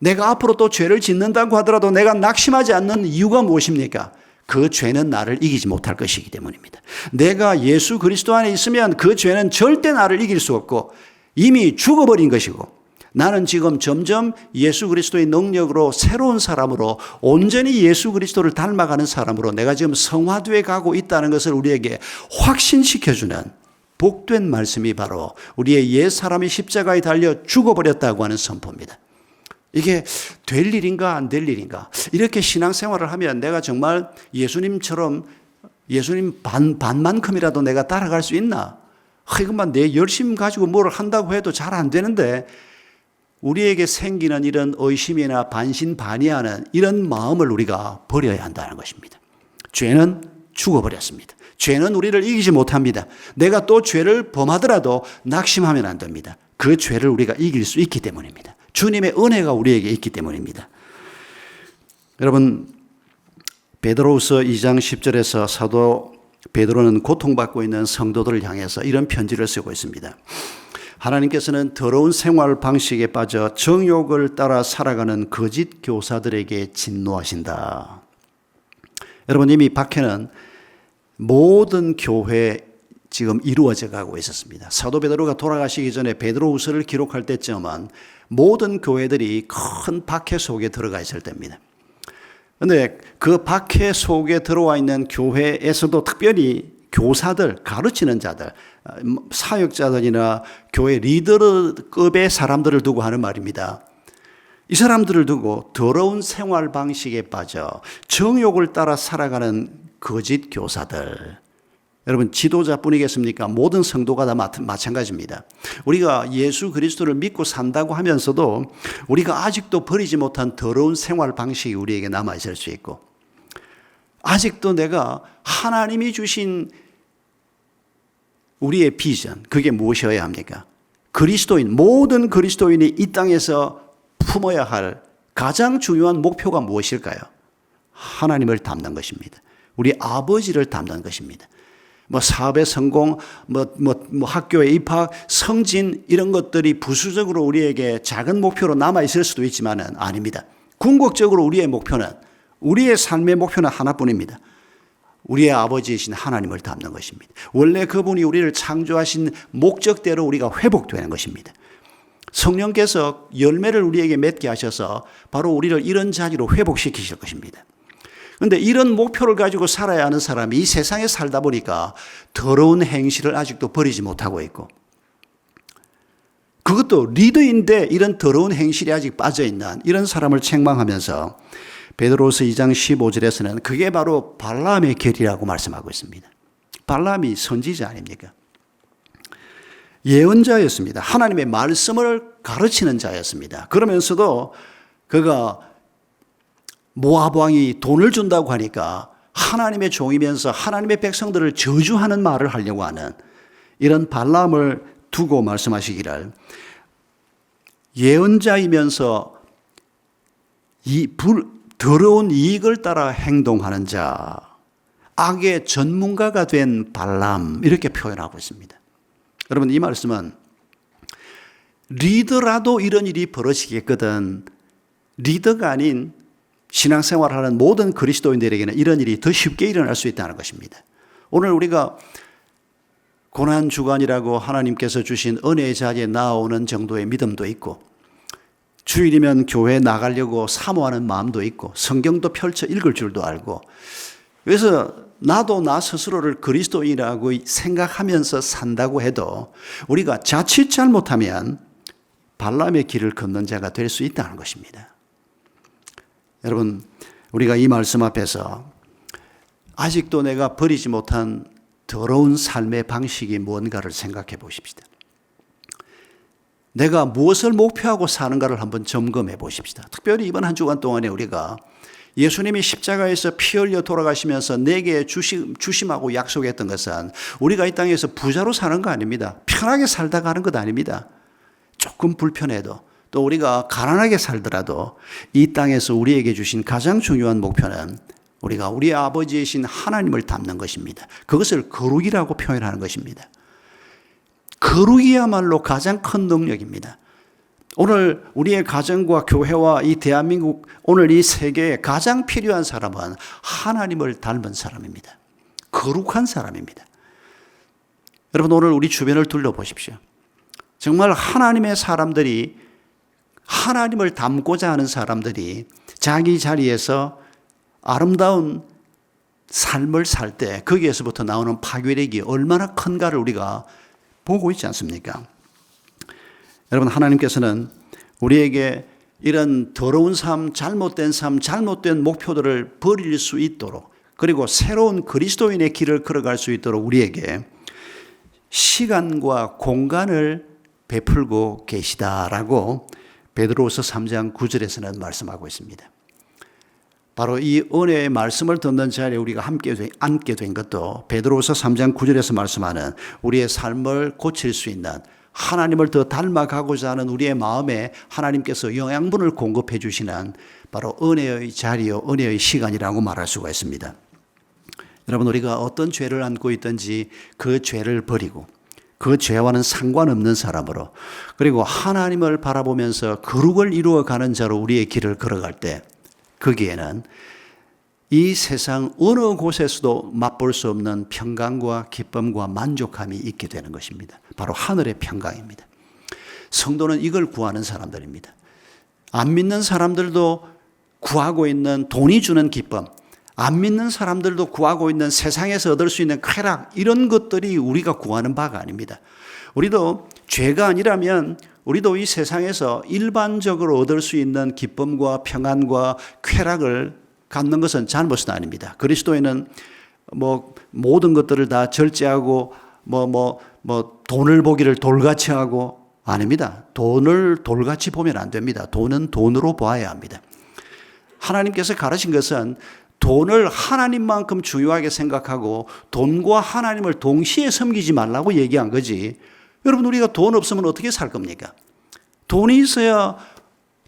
내가 앞으로 또 죄를 짓는다고 하더라도 내가 낙심하지 않는 이유가 무엇입니까? 그 죄는 나를 이기지 못할 것이기 때문입니다. 내가 예수 그리스도 안에 있으면 그 죄는 절대 나를 이길 수 없고 이미 죽어버린 것이고, 나는 지금 점점 예수 그리스도의 능력으로 새로운 사람으로 온전히 예수 그리스도를 닮아가는 사람으로 내가 지금 성화되어 가고 있다는 것을 우리에게 확신시켜주는 복된 말씀이 바로 우리의 옛 사람이 십자가에 달려 죽어버렸다고 하는 선포입니다. 이게 될 일인가 안 될 일인가? 이렇게 신앙생활을 하면 내가 정말 예수님처럼 예수님 반만큼이라도 내가 따라갈 수 있나? 이것만 내 열심 가지고 뭘 한다고 해도 잘 안 되는데, 우리에게 생기는 이런 의심이나 반신반의하는 이런 마음을 우리가 버려야 한다는 것입니다. 죄는 죽어버렸습니다. 죄는 우리를 이기지 못합니다. 내가 또 죄를 범하더라도 낙심하면 안 됩니다. 그 죄를 우리가 이길 수 있기 때문입니다. 주님의 은혜가 우리에게 있기 때문입니다. 여러분, 베드로후서 2장 10절에서 사도 베드로는 고통받고 있는 성도들을 향해서 이런 편지를 쓰고 있습니다. 하나님께서는 더러운 생활 방식에 빠져 정욕을 따라 살아가는 거짓 교사들에게 진노하신다. 여러분, 이미 박해는 모든 교회에 지금 이루어져 가고 있었습니다. 사도 베드로가 돌아가시기 전에 베드로후서를 기록할 때쯤은 모든 교회들이 큰 박해 속에 들어가 있을 때입니다. 그런데 그 박해 속에 들어와 있는 교회에서도 특별히 교사들, 가르치는 자들, 사역자들이나 교회 리더급의 사람들을 두고 하는 말입니다. 이 사람들을 두고 더러운 생활 방식에 빠져 정욕을 따라 살아가는 거짓 교사들. 여러분, 지도자뿐이겠습니까? 모든 성도가 다 마찬가지입니다. 우리가 예수 그리스도를 믿고 산다고 하면서도 우리가 아직도 버리지 못한 더러운 생활 방식이 우리에게 남아있을 수 있고, 아직도 내가 하나님이 주신 우리의 비전, 그게 무엇이어야 합니까? 그리스도인, 모든 그리스도인이 이 땅에서 품어야 할 가장 중요한 목표가 무엇일까요? 하나님을 닮는 것입니다. 우리 아버지를 닮는 것입니다. 사업의 성공, 학교의 입학, 성진, 이런 것들이 부수적으로 우리에게 작은 목표로 남아있을 수도 있지만은 아닙니다. 궁극적으로 우리의 목표는, 우리의 삶의 목표는 하나뿐입니다. 우리의 아버지이신 하나님을 닮는 것입니다. 원래 그분이 우리를 창조하신 목적대로 우리가 회복되는 것입니다. 성령께서 열매를 우리에게 맺게 하셔서 바로 우리를 이런 자리로 회복시키실 것입니다. 그런데 이런 목표를 가지고 살아야 하는 사람이 이 세상에 살다 보니까 더러운 행실을 아직도 버리지 못하고 있고, 그것도 리더인데 이런 더러운 행실이 아직 빠져있는 이런 사람을 책망하면서 베드로후서 2장 15절에서는 그게 바로 발람의 결이라고 말씀하고 있습니다. 발람이 선지자 아닙니까? 예언자였습니다. 하나님의 말씀을 가르치는 자였습니다. 그러면서도 그가 모압 왕이 돈을 준다고 하니까 하나님의 종이면서 하나님의 백성들을 저주하는 말을 하려고 하는 이런 발람을 두고 말씀하시기를, 예언자이면서 더러운 이익을 따라 행동하는 자, 악의 전문가가 된 발람, 이렇게 표현하고 있습니다. 여러분, 이 말씀은 리더라도 이런 일이 벌어지겠거든 리더가 아닌 신앙생활하는 모든 그리스도인들에게는 이런 일이 더 쉽게 일어날 수 있다는 것입니다. 오늘 우리가 고난주간이라고 하나님께서 주신 은혜의 자리에 나오는 정도의 믿음도 있고, 주일이면 교회 나가려고 사모하는 마음도 있고, 성경도 펼쳐 읽을 줄도 알고, 그래서 나도 나 스스로를 그리스도인이라고 생각하면서 산다고 해도 우리가 자칫 잘못하면 발람의 길을 걷는 자가 될 수 있다는 것입니다. 여러분, 우리가 이 말씀 앞에서 아직도 내가 버리지 못한 더러운 삶의 방식이 뭔가를 생각해 보십시다. 내가 무엇을 목표하고 사는가를 한번 점검해 보십시다. 특별히 이번 한 주간 동안에 우리가 예수님이 십자가에서 피 흘려 돌아가시면서 내게 주심하고 약속했던 것은 우리가 이 땅에서 부자로 사는 거 아닙니다. 편하게 살다 가는 것 아닙니다. 조금 불편해도, 또 우리가 가난하게 살더라도 이 땅에서 우리에게 주신 가장 중요한 목표는 우리가 우리 아버지이신 하나님을 닮는 것입니다. 그것을 거룩이라고 표현하는 것입니다. 거룩이야말로 가장 큰 능력입니다. 오늘 우리의 가정과 교회와 이 대한민국, 오늘 이 세계에 가장 필요한 사람은 하나님을 닮은 사람입니다. 거룩한 사람입니다. 여러분, 오늘 우리 주변을 둘러보십시오. 정말 하나님의 사람들이, 하나님을 닮고자 하는 사람들이 자기 자리에서 아름다운 삶을 살 때 거기에서부터 나오는 파괴력이 얼마나 큰가를 우리가 보고 있지 않습니까? 여러분, 하나님께서는 우리에게 이런 더러운 삶, 잘못된 삶, 잘못된 목표들을 버릴 수 있도록, 그리고 새로운 그리스도인의 길을 걸어갈 수 있도록 우리에게 시간과 공간을 베풀고 계시다라고 베드로후서 3장 9절에서는 말씀하고 있습니다. 바로 이 은혜의 말씀을 듣는 자리에 우리가 함께 앉게 된 것도 베드로후서 3장 9절에서 말씀하는 우리의 삶을 고칠 수 있는, 하나님을 더 닮아가고자 하는 우리의 마음에 하나님께서 영양분을 공급해 주시는 바로 은혜의 자리요, 은혜의 시간이라고 말할 수가 있습니다. 여러분, 우리가 어떤 죄를 안고 있든지 그 죄를 버리고 그 죄와는 상관없는 사람으로, 그리고 하나님을 바라보면서 거룩을 이루어가는 자로 우리의 길을 걸어갈 때 거기에는 이 세상 어느 곳에서도 맛볼 수 없는 평강과 기쁨과 만족함이 있게 되는 것입니다. 바로 하늘의 평강입니다. 성도는 이걸 구하는 사람들입니다. 안 믿는 사람들도 구하고 있는 돈이 주는 기쁨, 안 믿는 사람들도 구하고 있는 세상에서 얻을 수 있는 쾌락, 이런 것들이 우리가 구하는 바가 아닙니다. 우리도 죄가 아니라면 우리도 이 세상에서 일반적으로 얻을 수 있는 기쁨과 평안과 쾌락을 갖는 것은 잘못은 아닙니다. 그리스도인은 모든 것들을 다 절제하고 돈을 보기를 돌같이 하고, 아닙니다. 돈을 돌같이 보면 안 됩니다. 돈은 돈으로 봐야 합니다. 하나님께서 가르친 것은 돈을 하나님만큼 중요하게 생각하고 돈과 하나님을 동시에 섬기지 말라고 얘기한 거지. 여러분, 우리가 돈 없으면 어떻게 살 겁니까? 돈이 있어야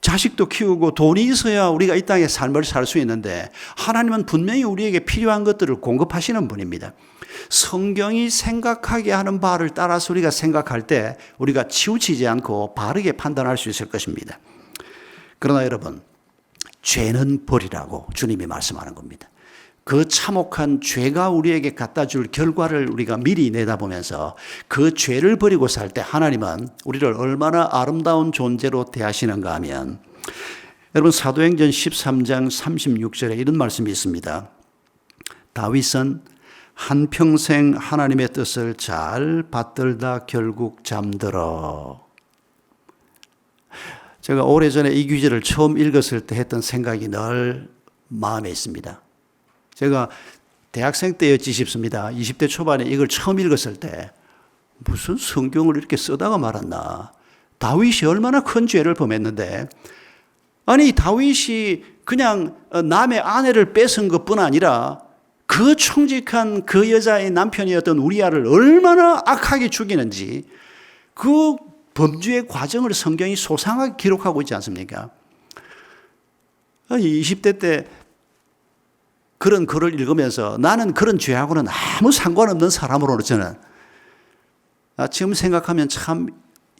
자식도 키우고 돈이 있어야 우리가 이 땅에 삶을 살 수 있는데, 하나님은 분명히 우리에게 필요한 것들을 공급하시는 분입니다. 성경이 생각하게 하는 바를 따라서 우리가 생각할 때 우리가 치우치지 않고 바르게 판단할 수 있을 것입니다. 그러나 여러분, 죄는 버리라고 주님이 말씀하는 겁니다. 그 참혹한 죄가 우리에게 갖다 줄 결과를 우리가 미리 내다보면서 그 죄를 버리고 살 때 하나님은 우리를 얼마나 아름다운 존재로 대하시는가 하면, 여러분, 사도행전 13장 36절에 이런 말씀이 있습니다. 다윗은 한평생 하나님의 뜻을 잘 받들다 결국 잠들어. 제가 오래전에 이 구절을 처음 읽었을 때 했던 생각이 늘 마음에 있습니다. 제가 대학생 때였지 싶습니다. 20대 초반에 이걸 처음 읽었을 때 무슨 성경을 이렇게 쓰다가 말았나. 다윗이 얼마나 큰 죄를 범했는데, 아니 다윗이 그냥 남의 아내를 뺏은 것뿐 아니라 그 청직한 그 여자의 남편이었던 우리아를 얼마나 악하게 죽이는지 그 범죄의 과정을 성경이 소상하게 기록하고 있지 않습니까? 20대 때 그런 글을 읽으면서 나는 그런 죄하고는 아무 상관없는 사람으로 저는 지금 생각하면 참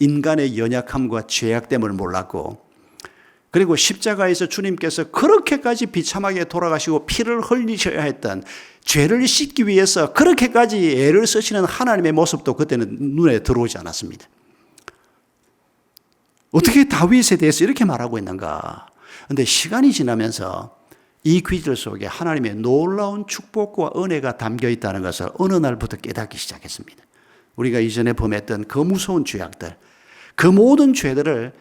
인간의 연약함과 죄악됨을 몰랐고, 그리고 십자가에서 주님께서 그렇게까지 비참하게 돌아가시고 피를 흘리셔야 했던 죄를 씻기 위해서 그렇게까지 애를 쓰시는 하나님의 모습도 그때는 눈에 들어오지 않았습니다. 어떻게 다윗에 대해서 이렇게 말하고 있는가? 그런데 시간이 지나면서 이 귀절 속에 하나님의 놀라운 축복과 은혜가 담겨 있다는 것을 어느 날부터 깨닫기 시작했습니다. 우리가 이전에 범했던 그 무서운 죄악들, 그 모든 죄들을,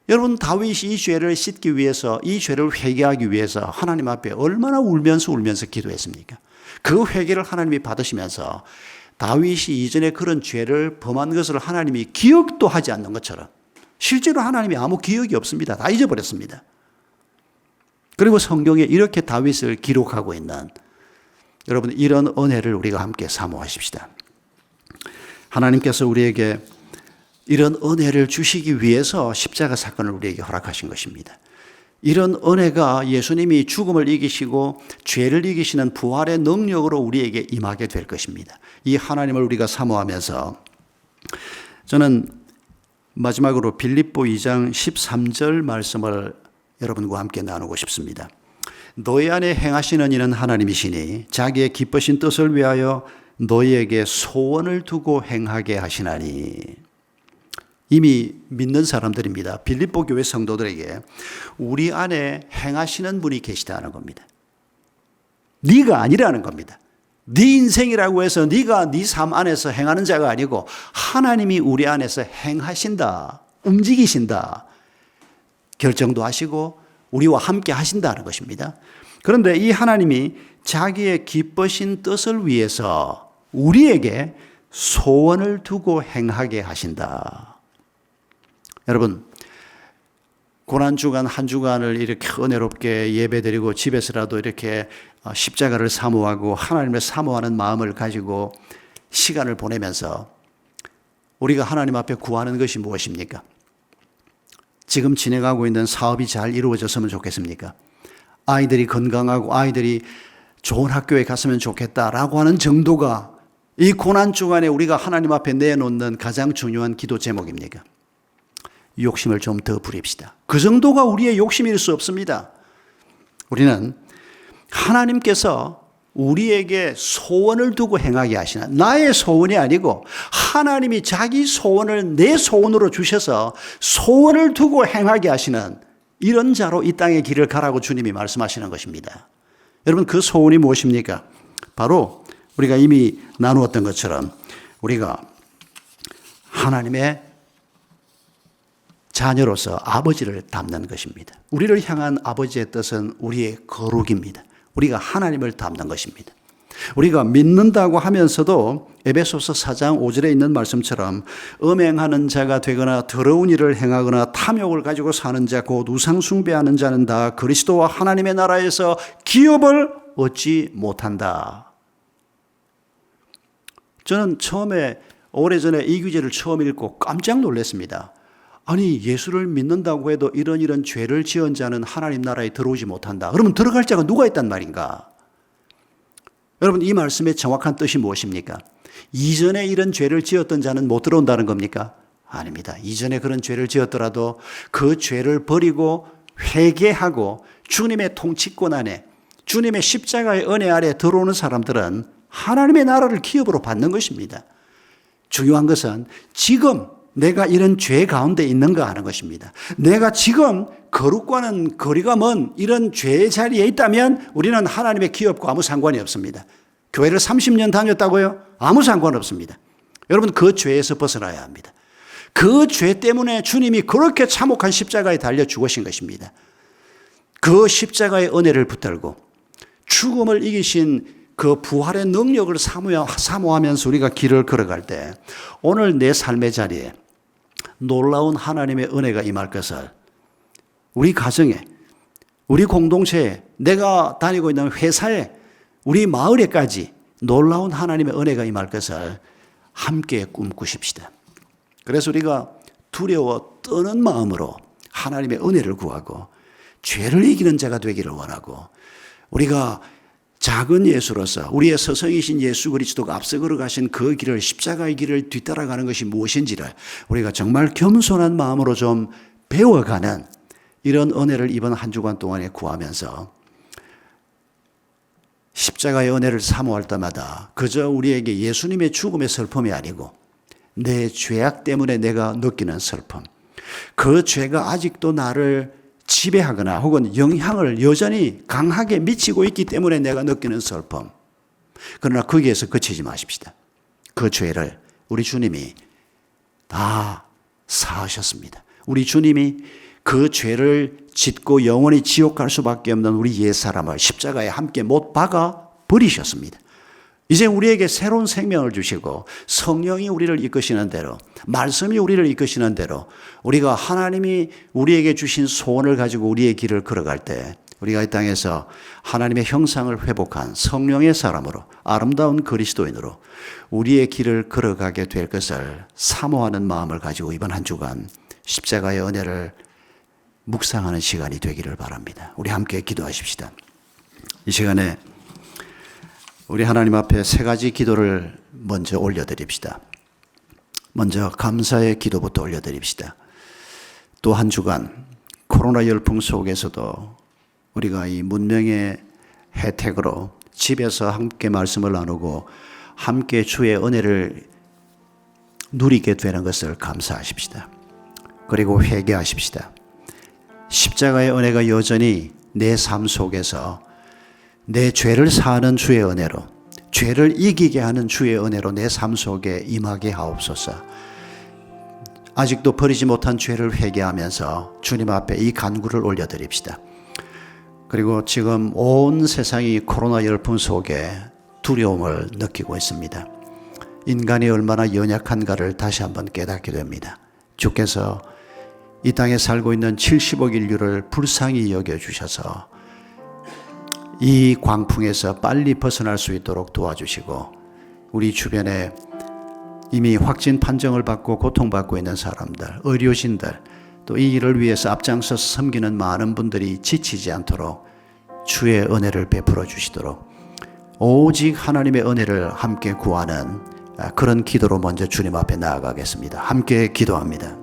여러분 다윗이 이 죄를 씻기 위해서, 이 죄를 회개하기 위해서 하나님 앞에 얼마나 울면서 기도했습니까? 그 회개를 하나님이 받으시면서 다윗이 이전에 그런 죄를 범한 것을 하나님이 기억도 하지 않는 것처럼, 실제로 하나님이 아무 기억이 없습니다. 다 잊어버렸습니다. 그리고 성경에 이렇게 다윗을 기록하고 있는, 여러분 이런 은혜를 우리가 함께 사모하십시다. 하나님께서 우리에게 이런 은혜를 주시기 위해서 십자가 사건을 우리에게 허락하신 것입니다. 이런 은혜가 예수님이 죽음을 이기시고 죄를 이기시는 부활의 능력으로 우리에게 임하게 될 것입니다. 이 하나님을 우리가 사모하면서 저는 마지막으로 빌립보 2장 13절 말씀을 여러분과 함께 나누고 싶습니다. 너희 안에 행하시는 이는 하나님이시니 자기의 기쁘신 뜻을 위하여 너희에게 소원을 두고 행하게 하시나니. 이미 믿는 사람들입니다. 빌립보 교회 성도들에게 우리 안에 행하시는 분이 계시다는 겁니다. 네가 아니라는 겁니다. 네 인생이라고 해서 네가 네 삶 안에서 행하는 자가 아니고 하나님이 우리 안에서 행하신다, 움직이신다, 결정도 하시고 우리와 함께 하신다는 것입니다. 그런데 이 하나님이 자기의 기쁘신 뜻을 위해서 우리에게 소원을 두고 행하게 하신다. 여러분, 고난주간 한 주간을 이렇게 은혜롭게 예배드리고 집에서라도 이렇게 십자가를 사모하고 하나님을 사모하는 마음을 가지고 시간을 보내면서 우리가 하나님 앞에 구하는 것이 무엇입니까? 지금 진행하고 있는 사업이 잘 이루어졌으면 좋겠습니까? 아이들이 건강하고 아이들이 좋은 학교에 갔으면 좋겠다라고 하는 정도가 이 고난주간에 우리가 하나님 앞에 내놓는 가장 중요한 기도 제목입니까? 욕심을 좀 더 부립시다. 그 정도가 우리의 욕심일 수 없습니다. 우리는 하나님께서 우리에게 소원을 두고 행하게 하시나, 나의 소원이 아니고 하나님이 자기 소원을 내 소원으로 주셔서 소원을 두고 행하게 하시는 이런 자로 이 땅의 길을 가라고 주님이 말씀하시는 것입니다. 여러분, 그 소원이 무엇입니까? 바로 우리가 이미 나누었던 것처럼 우리가 하나님의 자녀로서 아버지를 닮는 것입니다. 우리를 향한 아버지의 뜻은 우리의 거룩입니다. 우리가 하나님을 닮는 것입니다. 우리가 믿는다고 하면서도 에베소서 4장 5절에 있는 말씀처럼 음행하는 자가 되거나 더러운 일을 행하거나 탐욕을 가지고 사는 자 곧 우상 숭배하는 자는 다 그리스도와 하나님의 나라에서 기업을 얻지 못한다. 저는 처음에 오래전에 이 규제를 처음 읽고 깜짝 놀랐습니다. 아니, 예수를 믿는다고 해도 이런 죄를 지은 자는 하나님 나라에 들어오지 못한다. 그러면 들어갈 자가 누가 있단 말인가? 여러분, 이 말씀의 정확한 뜻이 무엇입니까? 이전에 이런 죄를 지었던 자는 못 들어온다는 겁니까? 아닙니다. 이전에 그런 죄를 지었더라도 그 죄를 버리고 회개하고 주님의 통치권 안에, 주님의 십자가의 은혜 아래 들어오는 사람들은 하나님의 나라를 기업으로 받는 것입니다. 중요한 것은 지금 내가 이런 죄 가운데 있는가 하는 것입니다. 내가 지금 거룩과는 거리가 먼 이런 죄의 자리에 있다면 우리는 하나님의 기업과 아무 상관이 없습니다. 교회를 30년 다녔다고요? 아무 상관없습니다. 여러분, 그 죄에서 벗어나야 합니다. 그 죄 때문에 주님이 그렇게 참혹한 십자가에 달려 죽으신 것입니다. 그 십자가의 은혜를 붙들고 죽음을 이기신 그 부활의 능력을 사모하면서 우리가 길을 걸어갈 때 오늘 내 삶의 자리에 놀라운 하나님의 은혜가 임할 것을 우리 가정에, 우리 공동체에, 내가 다니고 있는 회사에, 우리 마을에까지 놀라운 하나님의 은혜가 임할 것을 함께 꿈꾸십시다. 그래서 우리가 두려워 떠는 마음으로 하나님의 은혜를 구하고 죄를 이기는 자가 되기를 원하고, 우리가 작은 예수로서 우리의 스승이신 예수 그리스도가 앞서 걸어가신 그 길을, 십자가의 길을 뒤따라가는 것이 무엇인지를 우리가 정말 겸손한 마음으로 좀 배워가는 이런 은혜를 이번 한 주간 동안에 구하면서 십자가의 은혜를 사모할 때마다 그저 우리에게 예수님의 죽음의 슬픔이 아니고 내 죄악 때문에 내가 느끼는 슬픔, 그 죄가 아직도 나를 지배하거나 혹은 영향을 여전히 강하게 미치고 있기 때문에 내가 느끼는 슬픔. 그러나 거기에서 그치지 마십시다. 그 죄를 우리 주님이 다 사하셨습니다. 우리 주님이 그 죄를 짓고 영원히 지옥 갈 수밖에 없는 우리 옛사람을 십자가에 함께 못 박아 버리셨습니다. 이제 우리에게 새로운 생명을 주시고 성령이 우리를 이끄시는 대로, 말씀이 우리를 이끄시는 대로 우리가 하나님이 우리에게 주신 소원을 가지고 우리의 길을 걸어갈 때 우리가 이 땅에서 하나님의 형상을 회복한 성령의 사람으로, 아름다운 그리스도인으로 우리의 길을 걸어가게 될 것을 사모하는 마음을 가지고 이번 한 주간 십자가의 은혜를 묵상하는 시간이 되기를 바랍니다. 우리 함께 기도하십시다. 이 시간에 우리 하나님 앞에 세 가지 기도를 먼저 올려드립시다. 먼저 감사의 기도부터 올려드립시다. 또 한 주간 코로나 열풍 속에서도 우리가 이 문명의 혜택으로 집에서 함께 말씀을 나누고 함께 주의 은혜를 누리게 되는 것을 감사하십시다. 그리고 회개하십시다. 십자가의 은혜가 여전히 내 삶 속에서 내 죄를 사하는 주의 은혜로, 죄를 이기게 하는 주의 은혜로 내 삶 속에 임하게 하옵소서. 아직도 버리지 못한 죄를 회개하면서 주님 앞에 이 간구를 올려드립시다. 그리고 지금 온 세상이 코로나 열풍 속에 두려움을 느끼고 있습니다. 인간이 얼마나 연약한가를 다시 한번 깨닫게 됩니다. 주께서 이 땅에 살고 있는 70억 인류를 불쌍히 여겨주셔서 이 광풍에서 빨리 벗어날 수 있도록 도와주시고, 우리 주변에 이미 확진 판정을 받고 고통받고 있는 사람들, 의료진들, 또 이 일을 위해서 앞장서서 섬기는 많은 분들이 지치지 않도록 주의 은혜를 베풀어 주시도록 오직 하나님의 은혜를 함께 구하는 그런 기도로 먼저 주님 앞에 나아가겠습니다. 함께 기도합니다.